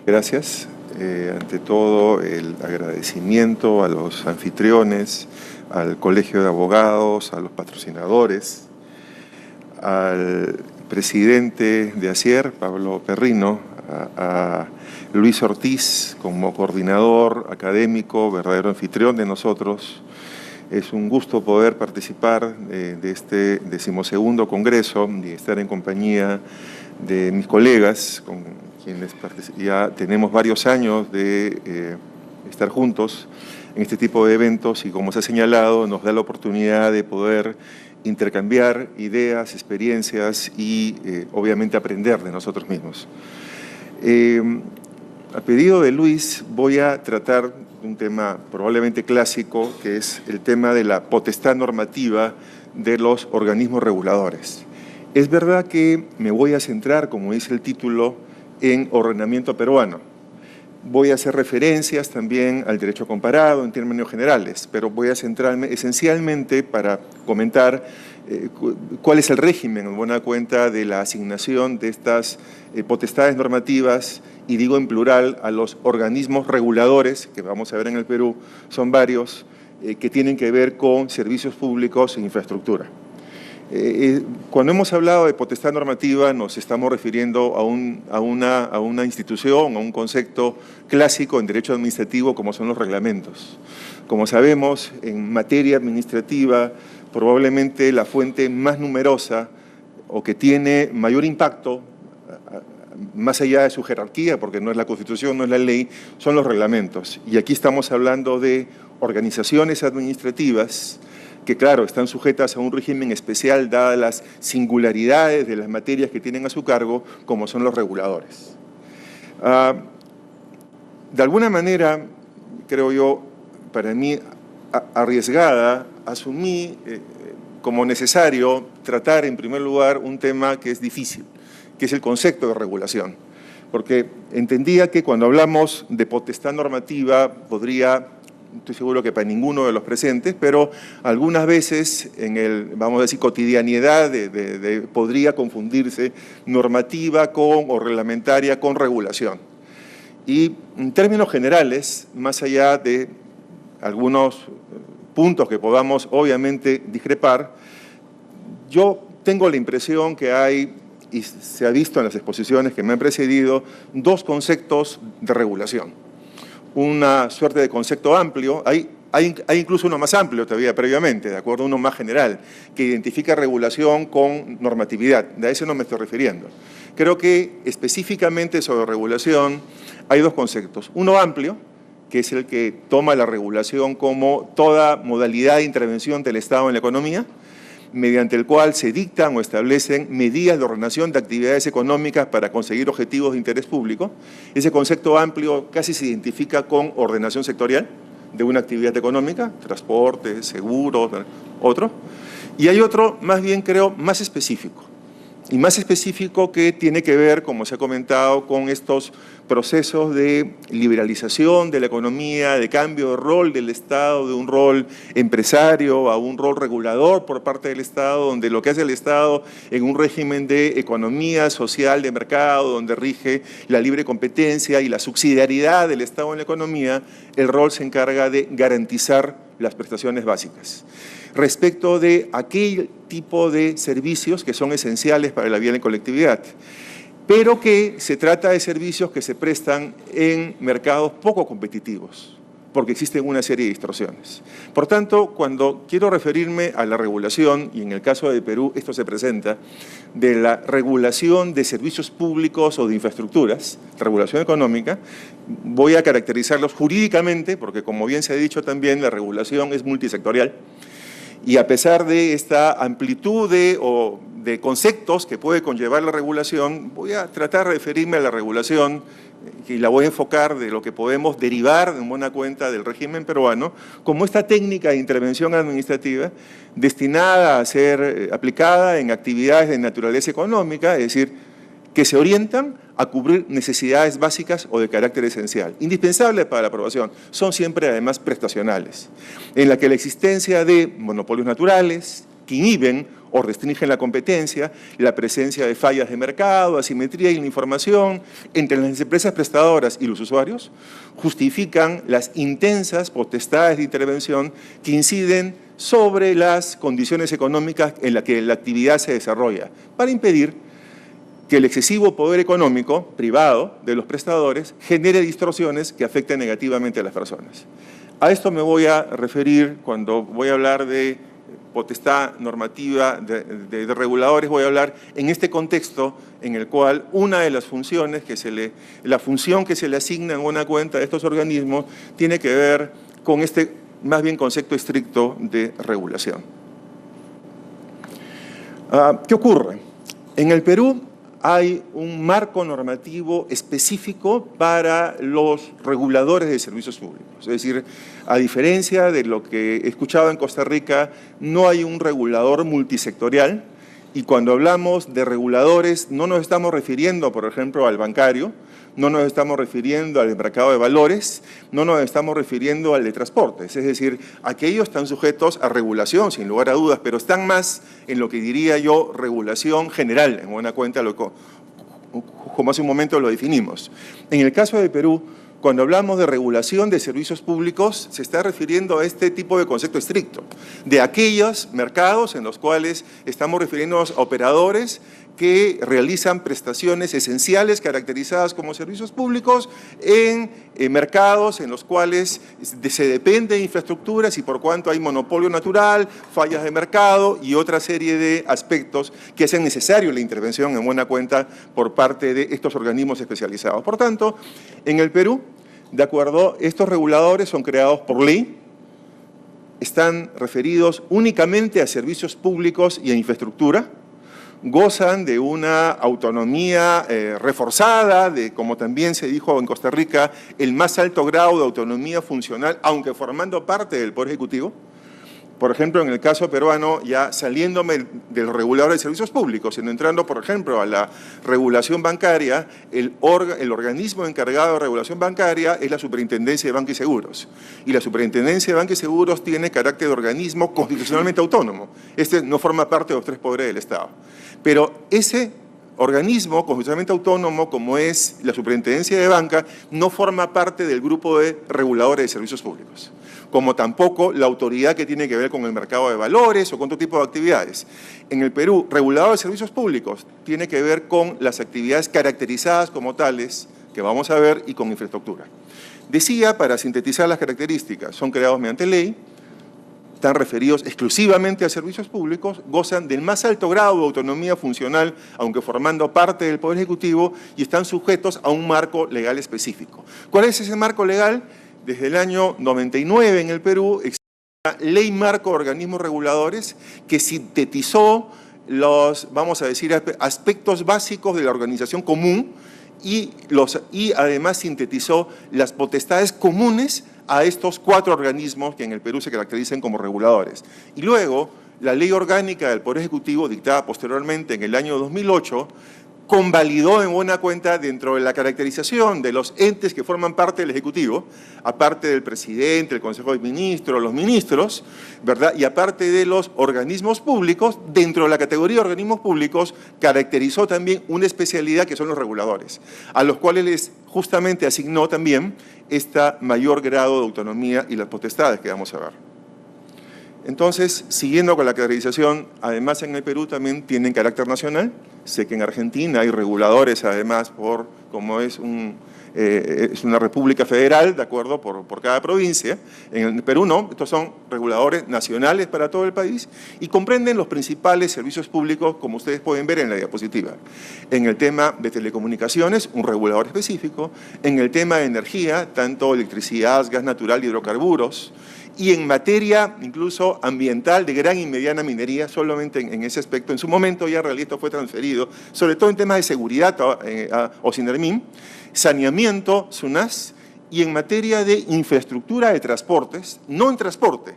Gracias. Ante todo, el agradecimiento a los anfitriones, al Colegio de Abogados, a los patrocinadores, al presidente de ASIER, Pablo Perrino, a Luis Ortiz como coordinador académico, verdadero anfitrión de nosotros. Es un gusto poder participar de este 12º Congreso y estar en compañía de mis colegas, con quienes ya tenemos varios años de estar juntos en este tipo de eventos y, como se ha señalado, nos da la oportunidad de poder intercambiar ideas, experiencias y obviamente aprender de nosotros mismos. A pedido de Luis voy a tratar un tema probablemente clásico, que es el tema de la potestad normativa de los organismos reguladores. Es verdad que me voy a centrar, como dice el título, en ordenamiento peruano. Voy a hacer referencias también al derecho comparado en términos generales, pero voy a centrarme esencialmente para comentar cuál es el régimen, en buena cuenta, de la asignación de estas potestades normativas, y digo en plural, a los organismos reguladores, que vamos a ver en el Perú, son varios, que tienen que ver con servicios públicos e infraestructura. Cuando hemos hablado de potestad normativa nos estamos refiriendo a una institución, a un concepto clásico en derecho administrativo como son los reglamentos. Como sabemos, en materia administrativa, probablemente la fuente más numerosa o que tiene mayor impacto, más allá de su jerarquía, porque no es la Constitución, no es la ley, son los reglamentos. Y aquí estamos hablando de organizaciones administrativas que, claro, están sujetas a un régimen especial dadas las singularidades de las materias que tienen a su cargo, como son los reguladores. De alguna manera, creo yo, para mí arriesgada, asumí como necesario tratar en primer lugar un tema que es difícil, que es el concepto de regulación. Porque entendía que cuando hablamos de potestad normativa podría, estoy seguro que para ninguno de los presentes, pero algunas veces en el, vamos a decir, cotidianidad podría confundirse normativa con o reglamentaria con regulación. Y en términos generales, más allá de algunos puntos que podamos obviamente discrepar, yo tengo la impresión que hay, y se ha visto en las exposiciones que me han precedido, dos conceptos de regulación. Una suerte de concepto amplio, hay incluso uno más amplio todavía previamente, de acuerdo, uno más general, que identifica regulación con normatividad. De eso no me estoy refiriendo. Creo que específicamente sobre regulación hay dos conceptos. Uno amplio, que es el que toma la regulación como toda modalidad de intervención del Estado en la economía, mediante el cual se dictan o establecen medidas de ordenación de actividades económicas para conseguir objetivos de interés público. Ese concepto amplio casi se identifica con ordenación sectorial de una actividad económica, transporte, seguros, otro. Y hay otro, más bien creo, más específico. Y más específico que tiene que ver, como se ha comentado, con estos procesos de liberalización de la economía, de cambio de rol del Estado, de un rol empresario a un rol regulador por parte del Estado, donde lo que hace el Estado en un régimen de economía social de mercado, donde rige la libre competencia y la subsidiariedad del Estado en la economía, el rol se encarga de garantizar las prestaciones básicas. Respecto de aquel tipo de servicios que son esenciales para la vida en colectividad, pero que se trata de servicios que se prestan en mercados poco competitivos, porque existen una serie de distorsiones. Por tanto, cuando quiero referirme a la regulación, y en el caso de Perú esto se presenta, de la regulación de servicios públicos o de infraestructuras, regulación económica, voy a caracterizarlos jurídicamente, porque como bien se ha dicho también, la regulación es multisectorial, y a pesar de esta amplitud de conceptos que puede conllevar la regulación, voy a tratar de referirme a la regulación y la voy a enfocar de lo que podemos derivar en buena cuenta del régimen peruano como esta técnica de intervención administrativa destinada a ser aplicada en actividades de naturaleza económica, es decir, que se orientan a cubrir necesidades básicas o de carácter esencial, indispensables para la aprobación. Son siempre además prestacionales, en la que la existencia de monopolios naturales que inhiben o restringen la competencia, la presencia de fallas de mercado, asimetría en la información entre las empresas prestadoras y los usuarios, justifican las intensas potestades de intervención que inciden sobre las condiciones económicas en las que la actividad se desarrolla, para impedir que el excesivo poder económico privado de los prestadores genere distorsiones que afecten negativamente a las personas. A esto me voy a referir cuando voy a hablar de potestad normativa de reguladores, voy a hablar en este contexto en el cual una de las funciones la función que se le asigna en buena cuenta a estos organismos tiene que ver con este más bien concepto estricto de regulación. ¿Qué ocurre? En el Perú hay un marco normativo específico para los reguladores de servicios públicos. Es decir, a diferencia de lo que he escuchado en Costa Rica, no hay un regulador multisectorial, y cuando hablamos de reguladores no nos estamos refiriendo, por ejemplo, al bancario, no nos estamos refiriendo al mercado de valores, no nos estamos refiriendo al de transportes. Es decir, aquellos están sujetos a regulación, sin lugar a dudas, pero están más en lo que diría yo regulación general, en buena cuenta, como hace un momento lo definimos. En el caso de Perú, cuando hablamos de regulación de servicios públicos, se está refiriendo a este tipo de concepto estricto, de aquellos mercados en los cuales estamos refiriéndonos a operadores que realizan prestaciones esenciales caracterizadas como servicios públicos en mercados en los cuales se depende de infraestructuras y por cuanto hay monopolio natural, fallas de mercado y otra serie de aspectos que hacen necesario la intervención en buena cuenta por parte de estos organismos especializados. Por tanto, en el Perú, de acuerdo, estos reguladores son creados por ley, están referidos únicamente a servicios públicos y a infraestructura, gozan de una autonomía reforzada, como también se dijo en Costa Rica, el más alto grado de autonomía funcional, aunque formando parte del Poder Ejecutivo. Por ejemplo, en el caso peruano, ya saliéndome de los reguladores de servicios públicos, sino entrando, por ejemplo, a la regulación bancaria, el organismo encargado de regulación bancaria es la Superintendencia de Banca y Seguros. Y la Superintendencia de Banca y Seguros tiene carácter de organismo constitucionalmente autónomo. Este no forma parte de los tres poderes del Estado. Pero ese organismo constitucionalmente autónomo, como es la Superintendencia de Banca, no forma parte del grupo de reguladores de servicios públicos, como tampoco la autoridad que tiene que ver con el mercado de valores o con otro tipo de actividades. En el Perú, regulador de servicios públicos tiene que ver con las actividades caracterizadas como tales, que vamos a ver, y con infraestructura. Decía, para sintetizar las características, son creados mediante ley, están referidos exclusivamente a servicios públicos, gozan del más alto grado de autonomía funcional, aunque formando parte del Poder Ejecutivo, y están sujetos a un marco legal específico. ¿Cuál es ese marco legal? Desde el año 99 en el Perú existe una ley marco de organismos reguladores que sintetizó los, vamos a decir, aspectos básicos de la organización común y además sintetizó las potestades comunes a estos 4 organismos que en el Perú se caracterizan como reguladores. Y luego, la Ley Orgánica del Poder Ejecutivo, dictada posteriormente en el año 2008, convalidó en buena cuenta dentro de la caracterización de los entes que forman parte del Ejecutivo, aparte del presidente, el Consejo de Ministros, los ministros, ¿verdad? Y aparte de los organismos públicos, dentro de la categoría de organismos públicos, caracterizó también una especialidad que son los reguladores, a los cuales les justamente asignó también este mayor grado de autonomía y las potestades que vamos a ver. Entonces, siguiendo con la caracterización, además en el Perú también tienen carácter nacional. Sé que en Argentina hay reguladores, además, como es una república federal, ¿de acuerdo?, por cada provincia. En el Perú no, estos son reguladores nacionales para todo el país y comprenden los principales servicios públicos, como ustedes pueden ver en la diapositiva. En el tema de telecomunicaciones, un regulador específico. En el tema de energía, tanto electricidad, gas natural, hidrocarburos. Y en materia incluso ambiental de gran y mediana minería, solamente en ese aspecto. En su momento ya en realidad esto fue transferido, sobre todo en temas de seguridad a OSINERMIN, saneamiento, SUNAS, y en materia de infraestructura de transportes, no en transporte,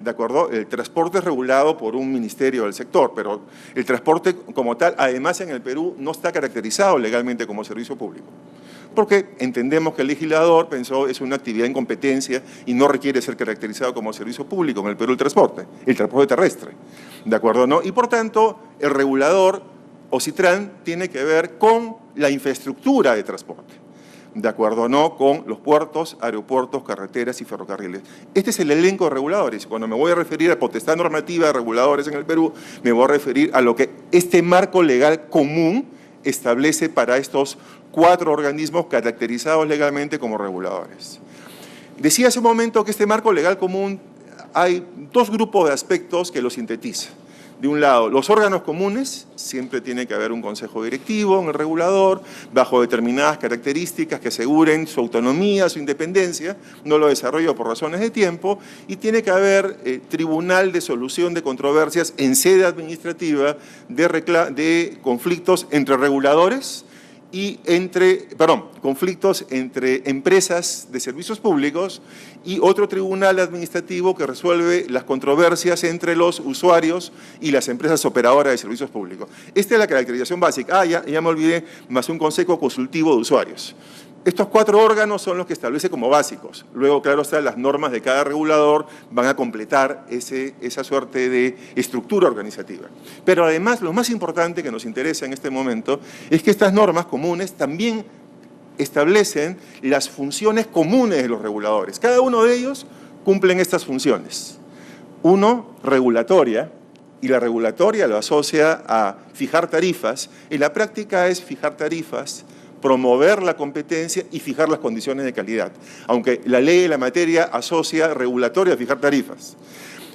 ¿de acuerdo? El transporte es regulado por un ministerio del sector, pero el transporte como tal, además en el Perú, no está caracterizado legalmente como servicio público. porque entendemos que el legislador pensó es una actividad en competencia y no requiere ser caracterizado como servicio público, en el Perú el transporte terrestre, ¿de acuerdo? ¿No? Y por tanto, el regulador, OCITRAN, tiene que ver con la infraestructura de transporte, ¿de acuerdo? ¿No? Con los puertos, aeropuertos, carreteras y ferrocarriles. Este es el elenco de reguladores. Cuando me voy a referir a potestad normativa de reguladores en el Perú, me voy a referir a lo que este marco legal común establece para estos 4 organismos caracterizados legalmente como reguladores. Decía hace un momento que este marco legal común hay 2 grupos de aspectos que lo sintetizan. De un lado, los órganos comunes, siempre tiene que haber un consejo directivo en el regulador, bajo determinadas características que aseguren su autonomía, su independencia, no lo desarrollo por razones de tiempo, y tiene que haber tribunal de solución de controversias en sede administrativa de conflictos entre reguladores y conflictos entre empresas de servicios públicos y otro tribunal administrativo que resuelve las controversias entre los usuarios y las empresas operadoras de servicios públicos. Esta es la caracterización básica. Ya me olvidé, más un consejo consultivo de usuarios. Estos 4 órganos son los que establece como básicos. Luego, claro está, las normas de cada regulador van a completar esa suerte de estructura organizativa. Pero además, lo más importante que nos interesa en este momento es que estas normas comunes también establecen las funciones comunes de los reguladores. Cada uno de ellos cumplen estas funciones. Uno, regulatoria, y la regulatoria lo asocia a fijar tarifas. En la práctica es fijar tarifas, promover la competencia y fijar las condiciones de calidad, aunque la ley de la materia asocia regulatoria a fijar tarifas.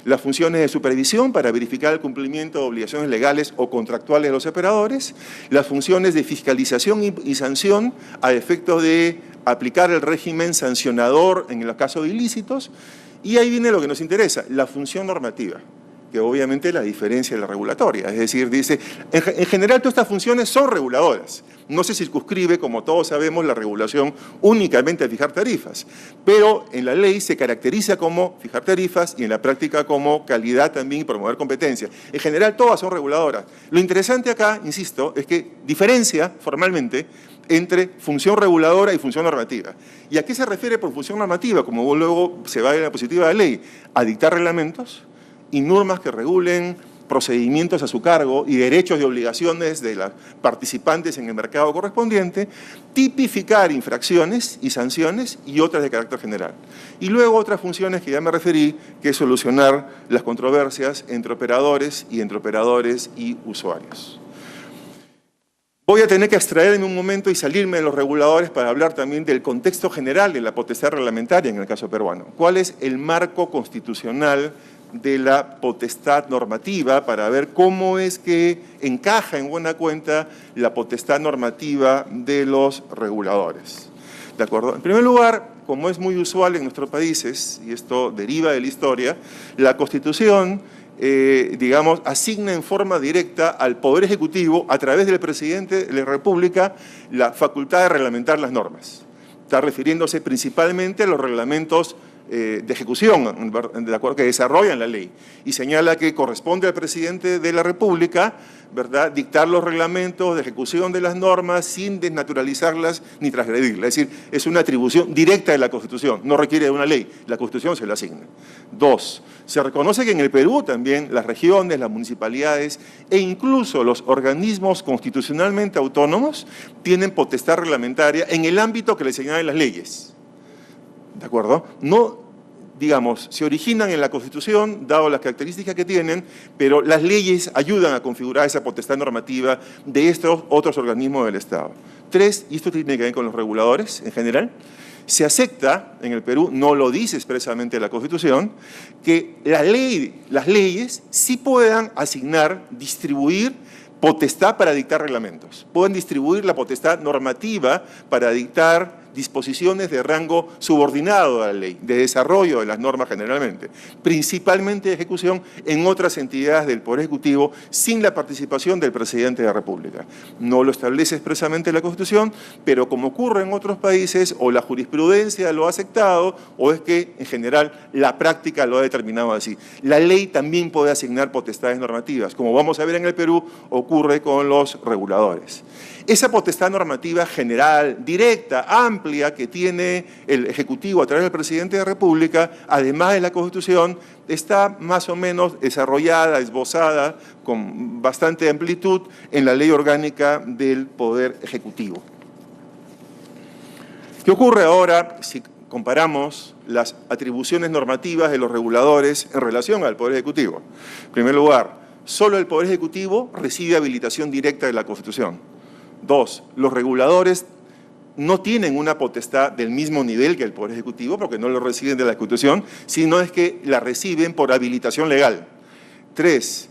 Las funciones de supervisión para verificar el cumplimiento de obligaciones legales o contractuales de los operadores, las funciones de fiscalización y sanción a efectos de aplicar el régimen sancionador en los casos de ilícitos, y ahí viene lo que nos interesa, la función normativa, que obviamente es la diferencia de la regulatoria. Es decir, dice, en general todas estas funciones son reguladoras. No se circunscribe, como todos sabemos, la regulación únicamente a fijar tarifas, pero en la ley se caracteriza como fijar tarifas y en la práctica como calidad también y promover competencia. En general todas son reguladoras. Lo interesante acá, insisto, es que diferencia formalmente entre función reguladora y función normativa. ¿Y a qué se refiere por función normativa? Como luego se va en la positiva de la ley, a dictar reglamentos y normas que regulen procedimientos a su cargo y derechos y obligaciones de los participantes en el mercado correspondiente, tipificar infracciones y sanciones y otras de carácter general. Y luego otras funciones que ya me referí, que es solucionar las controversias entre operadores y usuarios. Voy a tener que abstraerme un momento y salirme de los reguladores para hablar también del contexto general de la potestad reglamentaria en el caso peruano. ¿Cuál es el marco constitucional de la potestad normativa para ver cómo es que encaja en buena cuenta la potestad normativa de los reguladores? ¿De acuerdo? En primer lugar, como es muy usual en nuestros países, y esto deriva de la historia, la Constitución digamos, asigna en forma directa al Poder Ejecutivo, a través del Presidente de la República, la facultad de reglamentar las normas. Está refiriéndose principalmente a los reglamentos de ejecución, de acuerdo, que desarrollan la ley, y señala que corresponde al Presidente de la República, ¿verdad?, dictar los reglamentos de ejecución de las normas sin desnaturalizarlas ni transgredirlas. Es decir, es una atribución directa de la Constitución, no requiere de una ley, la Constitución se la asigna. 2. Se reconoce que en el Perú también las regiones, las municipalidades e incluso los organismos constitucionalmente autónomos tienen potestad reglamentaria en el ámbito que les señalan las leyes. ¿De acuerdo? No, digamos, se originan en la Constitución, dado las características que tienen, pero las leyes ayudan a configurar esa potestad normativa de estos otros organismos del Estado. 3, y esto tiene que ver con los reguladores en general, se acepta en el Perú, no lo dice expresamente la Constitución, que las leyes sí puedan asignar, distribuir potestad para dictar reglamentos. Pueden distribuir la potestad normativa para dictar disposiciones de rango subordinado a la ley, de desarrollo de las normas generalmente, principalmente de ejecución en otras entidades del Poder Ejecutivo sin la participación del Presidente de la República. No lo establece expresamente la Constitución, pero como ocurre en otros países, o la jurisprudencia lo ha aceptado, o es que en general la práctica lo ha determinado así. La ley también puede asignar potestades normativas, como vamos a ver en el Perú, ocurre con los reguladores. Esa potestad normativa general, directa, amplia, que tiene el Ejecutivo a través del Presidente de la República, además de la Constitución, está más o menos desarrollada, esbozada, con bastante amplitud en la Ley Orgánica del Poder Ejecutivo. ¿Qué ocurre ahora si comparamos las atribuciones normativas de los reguladores en relación al Poder Ejecutivo? En primer lugar, solo el Poder Ejecutivo recibe habilitación directa de la Constitución. Dos, los reguladores no tienen una potestad del mismo nivel que el Poder Ejecutivo, porque no lo reciben de la Constitución, sino es que la reciben por habilitación legal. Tres,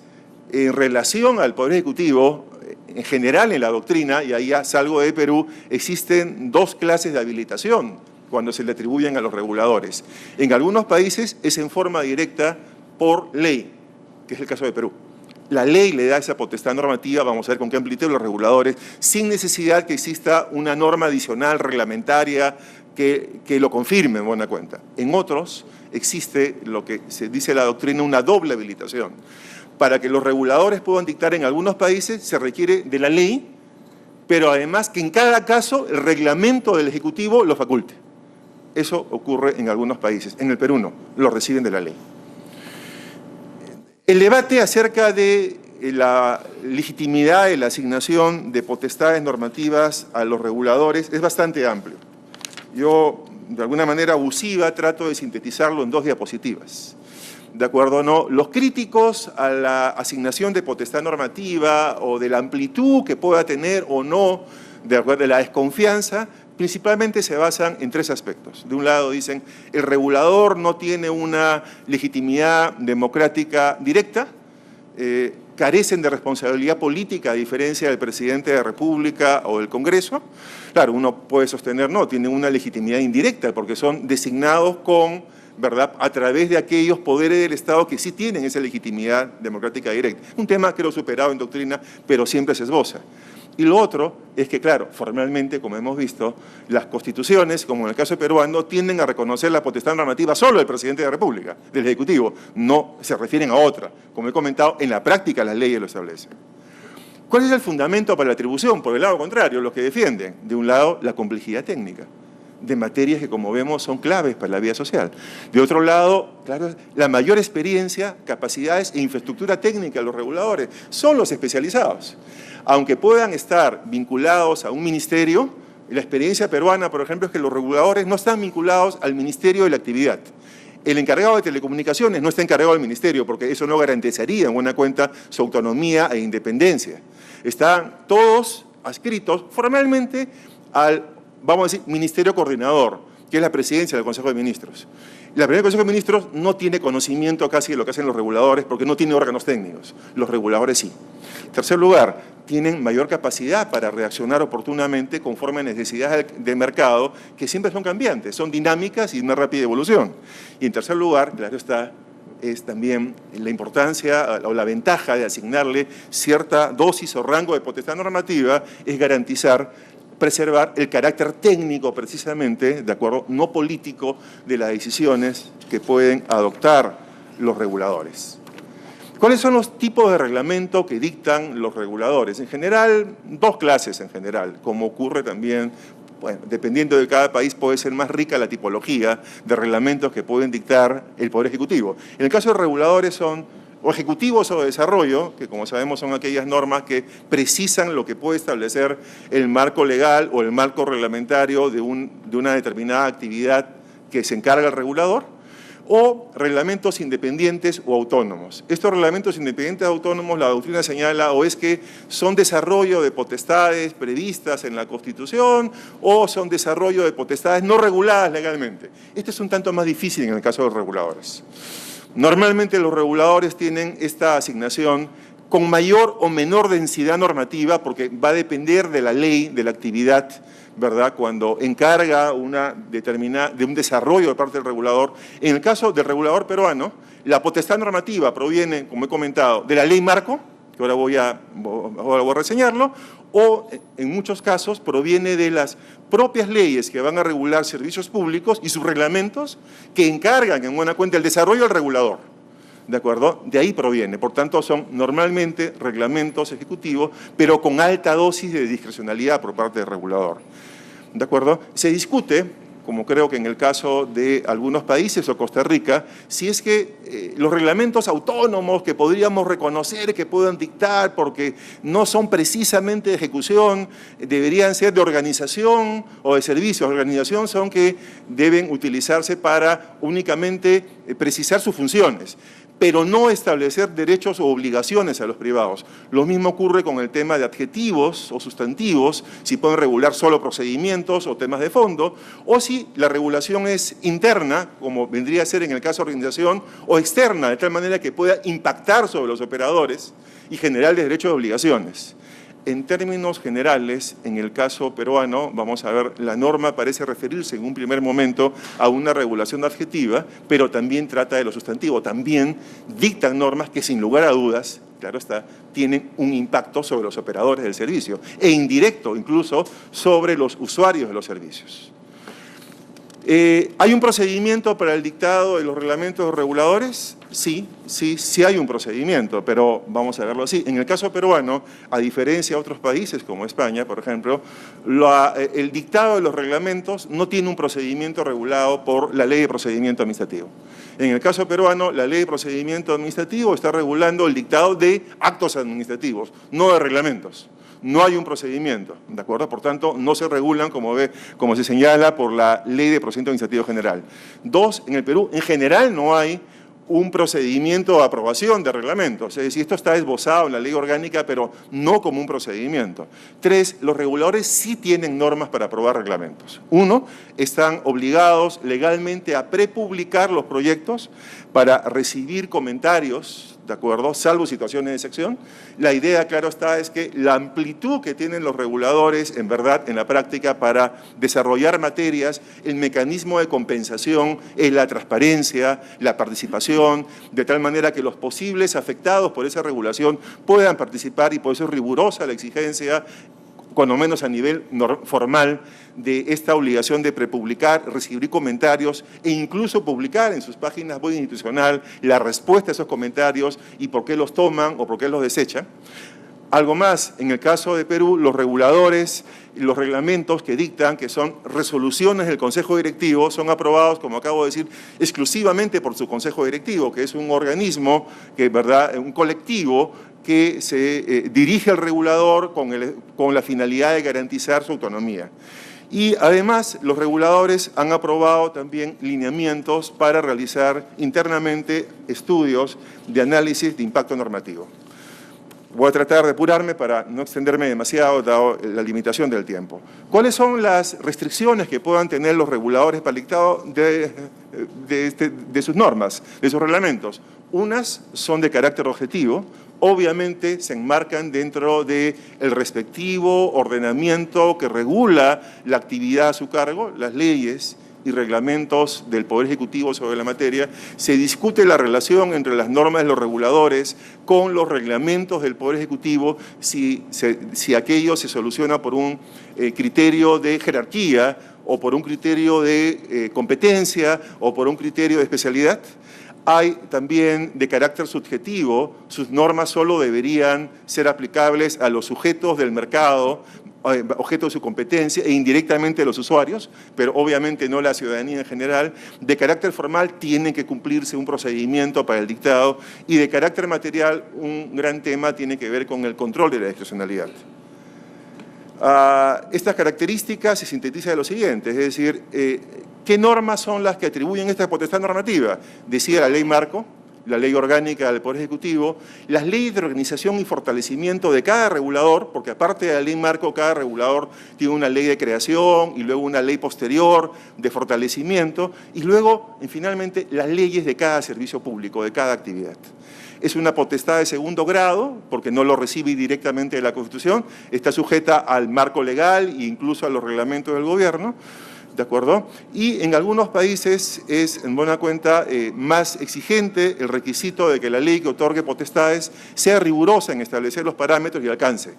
en relación al Poder Ejecutivo, en general en la doctrina, y ahí ya salgo de Perú, existen dos clases de habilitación cuando se le atribuyen a los reguladores. En algunos países es en forma directa por ley, que es el caso de Perú. La ley le da esa potestad normativa, vamos a ver con qué amplitud los reguladores, sin necesidad que exista una norma adicional reglamentaria que lo confirme en buena cuenta. En otros existe lo que se dice en la doctrina una doble habilitación. Para que los reguladores puedan dictar en algunos países se requiere de la ley, pero además que en cada caso el reglamento del Ejecutivo lo faculte. Eso ocurre en algunos países. En el Perú no, lo reciben de la ley. El debate acerca de la legitimidad de la asignación de potestades normativas a los reguladores es bastante amplio. Yo, de alguna manera abusiva, trato de sintetizarlo en dos diapositivas. ¿De acuerdo o no? Los críticos a la asignación de potestad normativa o de la amplitud que pueda tener o no, de acuerdo a la desconfianza, principalmente se basan en tres aspectos. De un lado dicen, el regulador no tiene una legitimidad democrática directa, carecen de responsabilidad política a diferencia del Presidente de la República o del Congreso. Claro, uno puede sostener, no, tienen una legitimidad indirecta porque son designados con, ¿verdad?, a través de aquellos poderes del Estado que sí tienen esa legitimidad democrática directa. Un tema creo superado en doctrina, pero siempre se esboza. Y lo otro es que, claro, formalmente, como hemos visto, las constituciones, como en el caso peruano, tienden a reconocer la potestad normativa solo del Presidente de la República, del Ejecutivo, no se refieren a otra. Como he comentado, en la práctica las leyes lo establecen. ¿Cuál es el fundamento para la atribución? Por el lado contrario, los que defienden, de un lado, la complejidad técnica de materias que, como vemos, son claves para la vida social. De otro lado, claro, la mayor experiencia, capacidades e infraestructura técnica de los reguladores son los especializados. Aunque puedan estar vinculados a un ministerio, la experiencia peruana, por ejemplo, es que los reguladores no están vinculados al Ministerio de la Actividad. El encargado de telecomunicaciones no está encargado del ministerio, porque eso no garantizaría en buena cuenta su autonomía e independencia. Están todos adscritos formalmente al, vamos a decir, Ministerio Coordinador, que es la presidencia del Consejo de Ministros. La presidencia del Consejo de Ministros no tiene conocimiento casi de lo que hacen los reguladores porque no tiene órganos técnicos. Los reguladores sí. En tercer lugar, tienen mayor capacidad para reaccionar oportunamente conforme a necesidades de mercado que siempre son cambiantes, son dinámicas y de una rápida evolución. Y en tercer lugar, claro está, es también la importancia o la ventaja de asignarle cierta dosis o rango de potestad normativa es preservar el carácter técnico precisamente, de acuerdo, no político, de las decisiones que pueden adoptar los reguladores. ¿Cuáles son los tipos de reglamento que dictan los reguladores? En general, dos clases en general, como ocurre también, bueno, dependiendo de cada país puede ser más rica la tipología de reglamentos que pueden dictar el Poder Ejecutivo. En el caso de reguladores son o ejecutivos o de desarrollo, que como sabemos son aquellas normas que precisan lo que puede establecer el marco legal o el marco reglamentario de una determinada actividad que se encarga el regulador, o reglamentos independientes o autónomos. Estos reglamentos independientes o autónomos, la doctrina señala o es que son desarrollo de potestades previstas en la Constitución o son desarrollo de potestades no reguladas legalmente. Esto es un tanto más difícil en el caso de los reguladores. Normalmente los reguladores tienen esta asignación con mayor o menor densidad normativa porque va a depender de la ley, de la actividad ¿verdad?, cuando encarga de un desarrollo de parte del regulador. En el caso del regulador peruano, la potestad normativa proviene, como he comentado, de la ley marco, que ahora voy a reseñarlo, o en muchos casos proviene de las propias leyes que van a regular servicios públicos y sus reglamentos que encargan en buena cuenta el desarrollo del regulador. ¿De acuerdo? De ahí proviene. Por tanto, son normalmente reglamentos ejecutivos, pero con alta dosis de discrecionalidad por parte del regulador. ¿De acuerdo? Se discute, como creo que en el caso de algunos países o Costa Rica, si es que los reglamentos autónomos que podríamos reconocer que puedan dictar porque no son precisamente de ejecución, deberían ser de organización o de servicios. De organización son que deben utilizarse para únicamente precisar sus funciones, pero no establecer derechos o obligaciones a los privados. Lo mismo ocurre con el tema de adjetivos o sustantivos, si pueden regular solo procedimientos o temas de fondo, o si la regulación es interna, como vendría a ser en el caso de organización, o externa, de tal manera que pueda impactar sobre los operadores y generarles derechos y obligaciones. En términos generales, en el caso peruano, vamos a ver, la norma parece referirse en un primer momento a una regulación adjetiva, pero también trata de lo sustantivo. También dictan normas que, sin lugar a dudas, claro está, tienen un impacto sobre los operadores del servicio e indirecto incluso sobre los usuarios de los servicios. ¿Hay un procedimiento para el dictado de los reglamentos reguladores? Sí hay un procedimiento, pero vamos a verlo así. En el caso peruano, a diferencia de otros países como España, por ejemplo, el dictado de los reglamentos no tiene un procedimiento regulado por la Ley de Procedimiento Administrativo. En el caso peruano, la Ley de Procedimiento Administrativo está regulando el dictado de actos administrativos, no de reglamentos. No hay un procedimiento, ¿de acuerdo? Por tanto, no se regulan, como se señala, por la Ley de Procedimiento Administrativo General. Dos, en el Perú, en general, no hay un procedimiento de aprobación de reglamentos. Es decir, esto está esbozado en la ley orgánica, pero no como un procedimiento. Tres, los reguladores sí tienen normas para aprobar reglamentos. Uno, están obligados legalmente a prepublicar los proyectos para recibir comentarios, ¿de acuerdo?, salvo situaciones de excepción. La idea, claro está, es que la amplitud que tienen los reguladores, en verdad, en la práctica, para desarrollar materias, el mecanismo de compensación es la transparencia, la participación, de tal manera que los posibles afectados por esa regulación puedan participar, y por eso es rigurosa la exigencia, cuando menos a nivel formal, de esta obligación de prepublicar, recibir comentarios e incluso publicar en sus páginas web institucional la respuesta a esos comentarios y por qué los toman o por qué los desechan. Algo más, en el caso de Perú, los reguladores y los reglamentos que dictan, que son resoluciones del Consejo Directivo, son aprobados, como acabo de decir, exclusivamente por su Consejo Directivo, que es un organismo, ¿verdad?, un colectivo que se dirige al regulador con la finalidad de garantizar su autonomía. Y además, los reguladores han aprobado también lineamientos para realizar internamente estudios de análisis de impacto normativo. Voy a tratar de apurarme para no extenderme demasiado, dado la limitación del tiempo. ¿Cuáles son las restricciones que puedan tener los reguladores para el dictado de sus normas, de sus reglamentos? Unas son de carácter objetivo, obviamente se enmarcan dentro del respectivo ordenamiento que regula la actividad a su cargo, las leyes y reglamentos del Poder Ejecutivo sobre la materia. Se discute la relación entre las normas de los reguladores con los reglamentos del Poder Ejecutivo, si aquello se soluciona por un criterio de jerarquía o por un criterio de competencia o por un criterio de especialidad. Hay también de carácter subjetivo, sus normas solo deberían ser aplicables a los sujetos del mercado, objeto de su competencia, e indirectamente a los usuarios, pero obviamente no la ciudadanía en general. De carácter formal tiene que cumplirse un procedimiento para el dictado, y de carácter material un gran tema tiene que ver con el control de la discrecionalidad. Estas características se sintetizan de lo siguiente, es decir, ¿qué normas son las que atribuyen esta potestad normativa? Decía la ley marco, la ley orgánica del Poder Ejecutivo, las leyes de organización y fortalecimiento de cada regulador, porque aparte de la ley marco, cada regulador tiene una ley de creación y luego una ley posterior de fortalecimiento y luego, finalmente, las leyes de cada servicio público, de cada actividad. Es una potestad de segundo grado, porque no lo recibe directamente de la Constitución, está sujeta al marco legal e incluso a los reglamentos del gobierno, ¿de acuerdo? Y en algunos países es, en buena cuenta, más exigente el requisito de que la ley que otorgue potestades sea rigurosa en establecer los parámetros y alcance.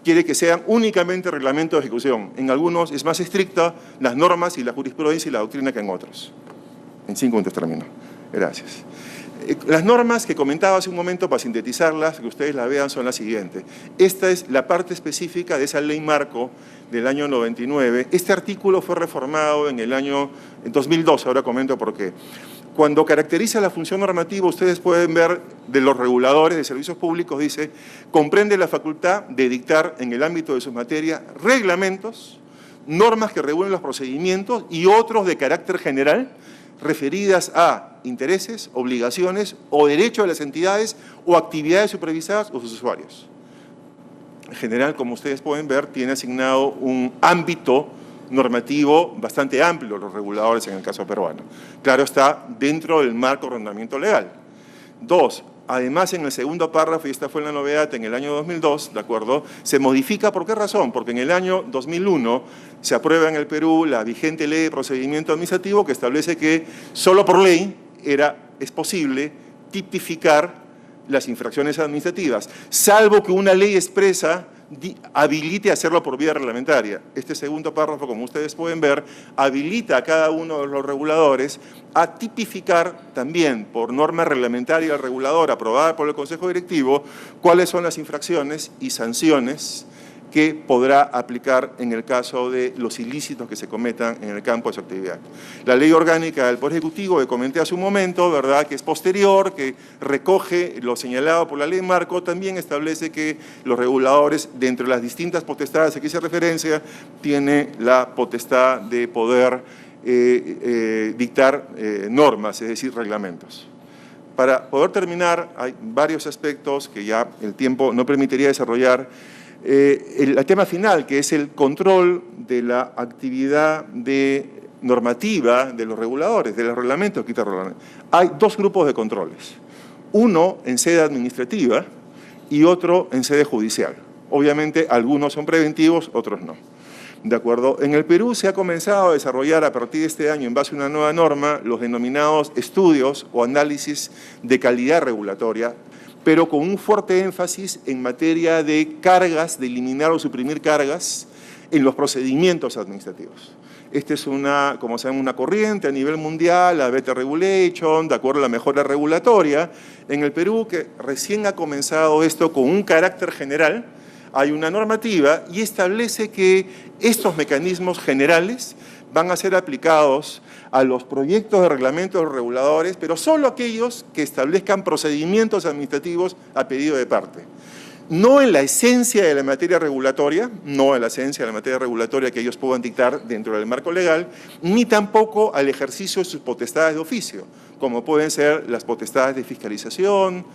Quiere que sean únicamente reglamentos de ejecución. En algunos es más estricta las normas y la jurisprudencia y la doctrina que en otros. En 5 minutos termino. Gracias. Las normas que comentaba hace un momento, para sintetizarlas, que ustedes las vean, son las siguientes. Esta es la parte específica de esa ley marco del año 99. Este artículo fue reformado en el año 2002, ahora comento por qué. Cuando caracteriza la función normativa, ustedes pueden ver de los reguladores de servicios públicos, dice, comprende la facultad de dictar en el ámbito de sus materias reglamentos, normas que regulen los procedimientos y otros de carácter general, referidas a intereses, obligaciones o derechos de las entidades o actividades supervisadas o sus usuarios. En general, como ustedes pueden ver, tiene asignado un ámbito normativo bastante amplio los reguladores en el caso peruano. Claro, está dentro del marco de ordenamiento legal. 2. Además, en el segundo párrafo, y esta fue la novedad en el año 2002, ¿de acuerdo? Se modifica, ¿por qué razón? Porque en el año 2001 se aprueba en el Perú la vigente ley de procedimiento administrativo que establece que solo por ley es posible tipificar las infracciones administrativas, salvo que una ley expresa habilite hacerlo por vía reglamentaria. Este segundo párrafo, como ustedes pueden ver, habilita a cada uno de los reguladores a tipificar también por norma reglamentaria del regulador aprobada por el Consejo Directivo cuáles son las infracciones y sanciones que podrá aplicar en el caso de los ilícitos que se cometan en el campo de su actividad. La ley orgánica del Poder Ejecutivo, que comenté hace un momento, ¿verdad?, que es posterior, que recoge lo señalado por la ley marco, también establece que los reguladores, dentro de las distintas potestades a que hice referencia, tiene la potestad de poder dictar normas, es decir, reglamentos. Para poder terminar, hay varios aspectos que ya el tiempo no permitiría desarrollar. El tema final, que es el control de la actividad normativa de los reguladores, de los reglamentos. Hay 2 grupos de controles, uno en sede administrativa y otro en sede judicial. Obviamente algunos son preventivos, otros no. ¿De acuerdo? En el Perú se ha comenzado a desarrollar a partir de este año, en base a una nueva norma, los denominados estudios o análisis de calidad regulatoria, pero con un fuerte énfasis en materia de cargas, de eliminar o suprimir cargas en los procedimientos administrativos. Esta es como saben, una corriente a nivel mundial, la Better Regulation, de acuerdo a la mejora regulatoria. En el Perú, que recién ha comenzado esto con un carácter general, hay una normativa y establece que estos mecanismos generales van a ser aplicados a los proyectos de reglamentos de los reguladores, pero solo aquellos que establezcan procedimientos administrativos a pedido de parte. No en la esencia de la materia regulatoria, no en la esencia de la materia regulatoria que ellos puedan dictar dentro del marco legal, ni tampoco al ejercicio de sus potestades de oficio, como pueden ser las potestades de fiscalización,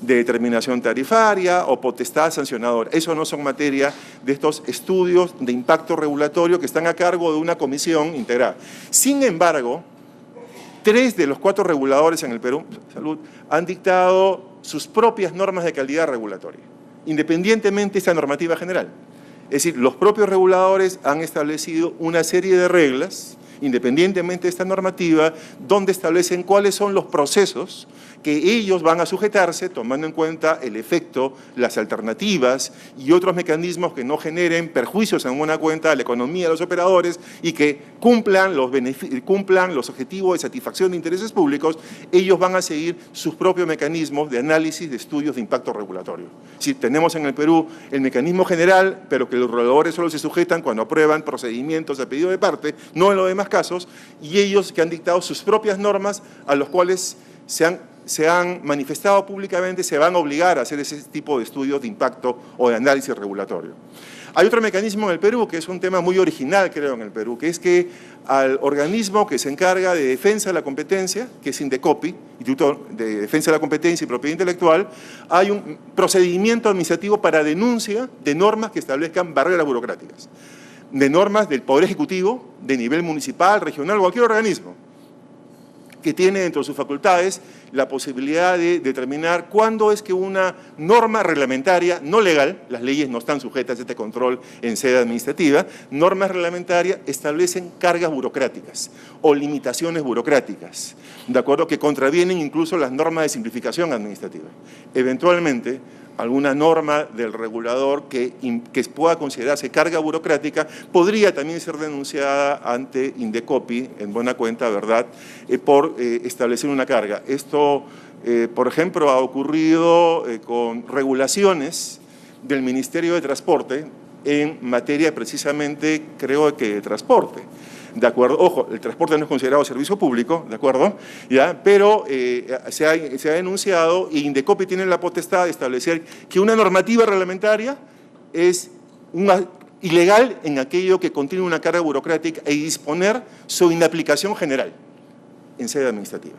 de determinación tarifaria o potestad sancionadora. Eso no son materia de estos estudios de impacto regulatorio que están a cargo de una comisión integrada. Sin embargo, 3 de los 4 reguladores en el Perú, Salud, han dictado sus propias normas de calidad regulatoria, independientemente de esta normativa general. Es decir, los propios reguladores han establecido una serie de reglas, independientemente de esta normativa, donde establecen cuáles son los procesos que ellos van a sujetarse, tomando en cuenta el efecto, las alternativas y otros mecanismos que no generen perjuicios en buena cuenta a la economía de los operadores y que cumplan los objetivos de satisfacción de intereses públicos. Ellos van a seguir sus propios mecanismos de análisis de estudios de impacto regulatorio. Si tenemos en el Perú el mecanismo general, pero que los reguladores solo se sujetan cuando aprueban procedimientos a pedido de parte, no en los demás casos, y ellos que han dictado sus propias normas a los cuales se han manifestado públicamente, se van a obligar a hacer ese tipo de estudios de impacto o de análisis regulatorio. Hay otro mecanismo en el Perú que es un tema muy original, creo, en el Perú, que es que al organismo que se encarga de defensa de la competencia, que es INDECOPI, Instituto de Defensa de la Competencia y Propiedad Intelectual, hay un procedimiento administrativo para denuncia de normas que establezcan barreras burocráticas, de normas del Poder Ejecutivo, de nivel municipal, regional, cualquier organismo que tiene dentro de sus facultades la posibilidad de determinar cuándo es que una norma reglamentaria, no legal, las leyes no están sujetas a este control en sede administrativa, normas reglamentarias establecen cargas burocráticas o limitaciones burocráticas, de acuerdo, que contravienen incluso las normas de simplificación administrativa. Eventualmente, alguna norma del regulador que pueda considerarse carga burocrática podría también ser denunciada ante INDECOPI, en buena cuenta, ¿verdad?, por establecer una carga. Esto, por ejemplo, ha ocurrido con regulaciones del Ministerio de Transporte en materia precisamente, creo que de transporte. ¿De acuerdo? Ojo, el transporte no es considerado servicio público, ¿de acuerdo? ¿Ya? Pero se ha denunciado y INDECOPI tiene la potestad de establecer que una normativa reglamentaria es ilegal en aquello que contiene una carga burocrática y disponer su inaplicación general en sede administrativa.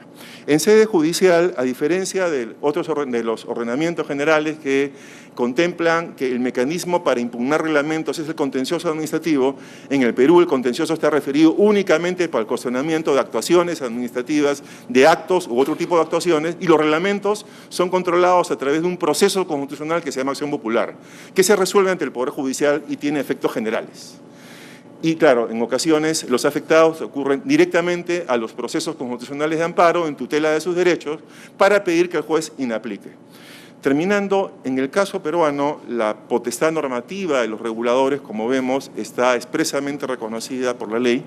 En sede judicial, a diferencia de los ordenamientos generales que contemplan que el mecanismo para impugnar reglamentos es el contencioso administrativo, en el Perú el contencioso está referido únicamente para el cuestionamiento de actuaciones administrativas, de actos u otro tipo de actuaciones, y los reglamentos son controlados a través de un proceso constitucional que se llama acción popular, que se resuelve ante el Poder Judicial y tiene efectos generales. Y claro, en ocasiones los afectados ocurren directamente a los procesos constitucionales de amparo en tutela de sus derechos para pedir que el juez inaplique. Terminando, en el caso peruano, la potestad normativa de los reguladores, como vemos, está expresamente reconocida por la ley,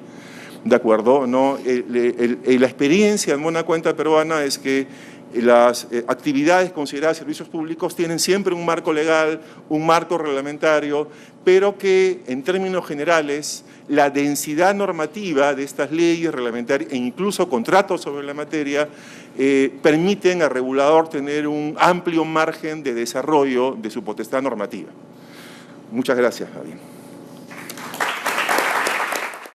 ¿de acuerdo? ¿No? La experiencia en buena cuenta peruana es que las actividades consideradas servicios públicos tienen siempre un marco legal, un marco reglamentario, pero que en términos generales la densidad normativa de estas leyes reglamentarias e incluso contratos sobre la materia permiten al regulador tener un amplio margen de desarrollo de su potestad normativa. Muchas gracias, Javier.